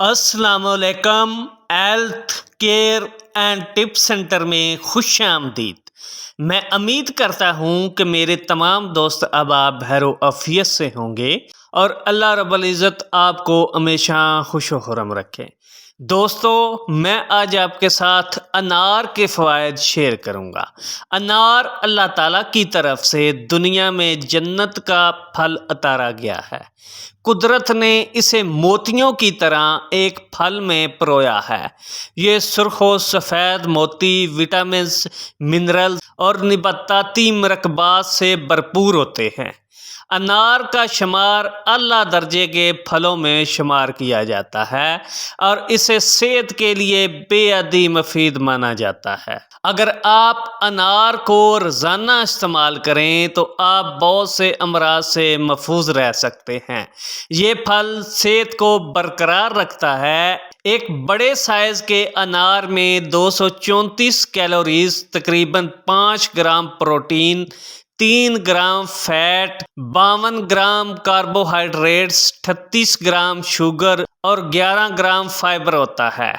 السلام علیکم۔ Health care and tip centre میں خوش آمدید۔ میں امید کرتا ہوں کہ میرے تمام دوست احباب بخیر و عافیت سے ہوں گے اور اللہ رب العزت آپ کو ہمیشہ خوش و خرم رکھے۔ دوستو، میں آج آپ کے ساتھ انار کے فوائد شیئر کروں گا۔ انار اللہ تعالیٰ کی طرف سے دنیا میں جنت کا پھل اتارا گیا ہے۔ قدرت نے اسے موتیوں کی طرح ایک پھل میں پرویا ہے۔ یہ سرخ و سفید موتی وٹامنز، منرلز اور نباتاتی مرکبات سے بھرپور ہوتے ہیں۔ انار کا شمار اعلیٰ درجے کے پھلوں میں شمار کیا جاتا ہے اور اسے صحت کے لیے بے حد مفید مانا جاتا ہے۔ اگر آپ انار کو روزانہ استعمال کریں تو آپ بہت سے امراض سے محفوظ رہ سکتے ہیں۔ یہ پھل صحت کو برقرار رکھتا ہے۔ ایک بڑے سائز کے انار میں 234 کیلوریز، تقریباً 5 gram protein, 3 gram fat, 52 gram carbohydrates, 38 gram sugar اور 11 گرام فائبر ہوتا ہے۔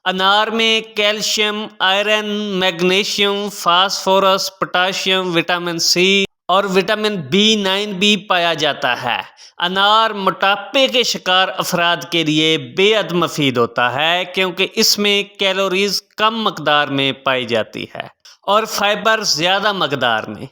انار میں calcium, iron, magnesium, phosphorus, potassium, vitamin C اور وٹامن B9 بھی پایا جاتا ہے۔ انار موٹاپے کے شکار افراد کے لیے بے حد مفید ہوتا ہے کیونکہ اس میں کیلوریز کم مقدار میں پائی جاتی ہے اور فائبر زیادہ مقدار میں۔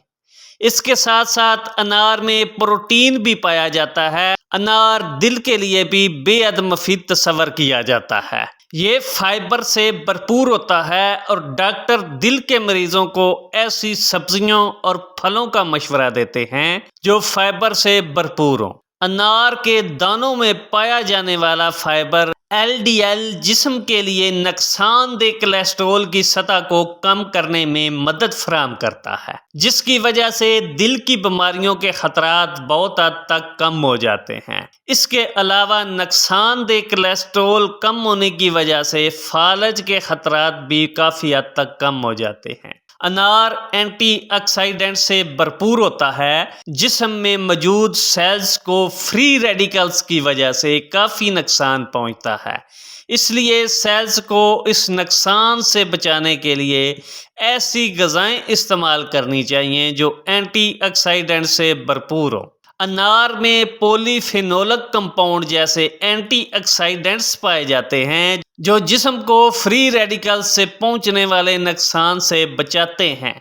اس کے ساتھ ساتھ انار میں پروٹین بھی پایا جاتا ہے۔ انار دل کے لیے بھی بے حد مفید تصور کیا جاتا ہے۔ یہ فائبر سے بھرپور ہوتا ہے اور ڈاکٹر دل کے مریضوں کو ایسی سبزیوں اور پھلوں کا مشورہ دیتے ہیں جو فائبر سے بھرپور ہوں۔ انار کے دانوں میں پایا جانے والا فائبر LDL جسم کے لیے نقصان دہ کولیسٹرول کی سطح کو کم کرنے میں مدد فراہم کرتا ہے، جس کی وجہ سے دل کی بیماریوں کے خطرات بہت حد تک کم ہو جاتے ہیں۔ اس کے علاوہ نقصان دہ کولیسٹرول کم ہونے کی وجہ سے فالج کے خطرات بھی کافی حد تک کم ہو جاتے ہیں۔ انار اینٹی آکسیڈنٹ سے بھرپور ہوتا ہے۔ جسم میں موجود سیلز کو فری ریڈیکلز کی وجہ سے کافی نقصان پہنچتا ہے، اس لیے سیلز کو اس نقصان سے بچانے کے لیے ایسی غذائیں استعمال کرنی چاہیے جو اینٹی آکسیڈنٹ سے بھرپور ہوں۔ انار میں پولی فینولک کمپاؤنڈ جیسے اینٹی آکسیڈنٹس پائے جاتے ہیں جو جسم کو فری ریڈیکل سے پہنچنے والے نقصان سے بچاتے ہیں۔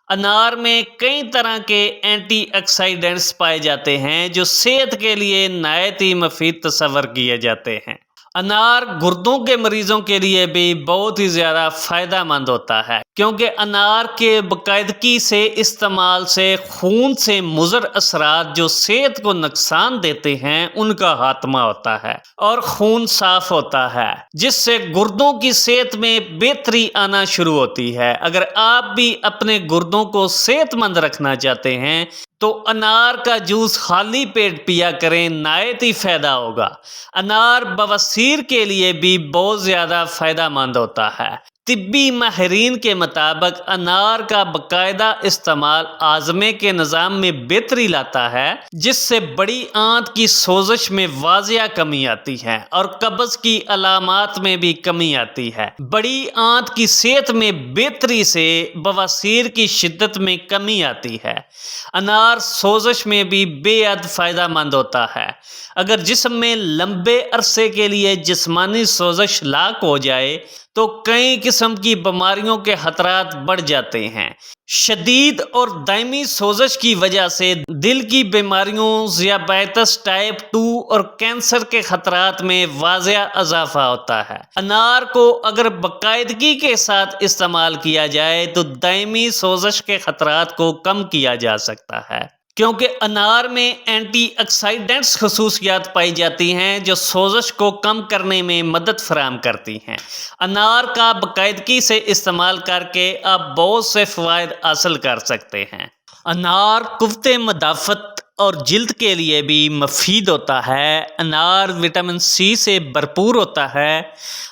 انار میں کئی طرح کے اینٹی آکسیڈنٹس پائے جاتے ہیں جو صحت کے لیے نہایت ہی مفید تصور کیے جاتے ہیں۔ انار گردوں کے مریضوں کے لیے بھی بہت ہی زیادہ فائدہ مند ہوتا ہے کیونکہ انار کے باقاعدگی سے استعمال سے خون سے مضر اثرات جو صحت کو نقصان دیتے ہیں ان کا خاتمہ ہوتا ہے اور خون صاف ہوتا ہے، جس سے گردوں کی صحت میں بہتری آنا شروع ہوتی ہے۔ اگر آپ بھی اپنے گردوں کو صحت مند رکھنا چاہتے ہیں تو انار کا جوس خالی پیٹ پیا کریں، نہایت ہی فائدہ ہوگا۔ انار بواسیر کے لیے بھی بہت زیادہ فائدہ مند ہوتا ہے۔ طبی ماہرین کے مطابق انار کا باقاعدہ استعمال ہاضمے کے نظام میں بہتری لاتا ہے، جس سے بڑی آنت کی سوزش میں واضح کمی آتی ہے اور قبض کی علامات میں بھی کمی آتی ہے۔ بڑی آنت کی صحت میں بہتری سے بواسیر کی شدت میں کمی آتی ہے۔ انار سوزش میں بھی بے حد فائدہ مند ہوتا ہے۔ اگر جسم میں لمبے عرصے کے لیے جسمانی سوزش لاحق ہو جائے تو کئی قسم کی بیماریوں کے خطرات بڑھ جاتے ہیں۔ شدید اور دائمی سوزش کی وجہ سے دل کی بیماریوں، ذیابیطس ٹائپ 2 اور کینسر کے خطرات میں واضح اضافہ ہوتا ہے۔ انار کو اگر باقاعدگی کے ساتھ استعمال کیا جائے تو دائمی سوزش کے خطرات کو کم کیا جا سکتا ہے کیونکہ انار میں اینٹی آکسیڈنٹس خصوصیات پائی جاتی ہیں جو سوزش کو کم کرنے میں مدد فراہم کرتی ہیں۔ انار کا باقاعدگی سے استعمال کر کے آپ بہت سے فوائد حاصل کر سکتے ہیں۔ انار قوت مدافعت اور جلد کے لیے بھی مفید ہوتا ہے۔ انار وٹامن سی سے بھرپور ہوتا ہے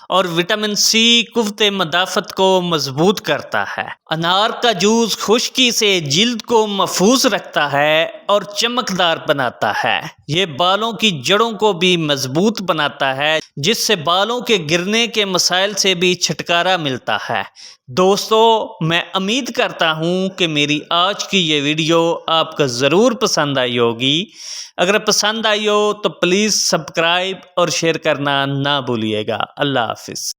اور وٹامن سی قوت مدافعت کو مضبوط کرتا ہے۔ انار کا جوس خشکی سے جلد کو محفوظ رکھتا ہے اور چمکدار بناتا ہے۔ یہ بالوں کی جڑوں کو بھی مضبوط بناتا ہے، جس سے بالوں کے گرنے کے مسائل سے بھی چھٹکارا ملتا ہے۔ دوستو، میں امید کرتا ہوں کہ میری آج کی یہ ویڈیو آپ کو ضرور پسند آئی ہوگی۔ اگر پسند آئی ہو تو پلیز سبسکرائب اور شیئر کرنا نہ بھولیے گا۔ اللہ حافظ۔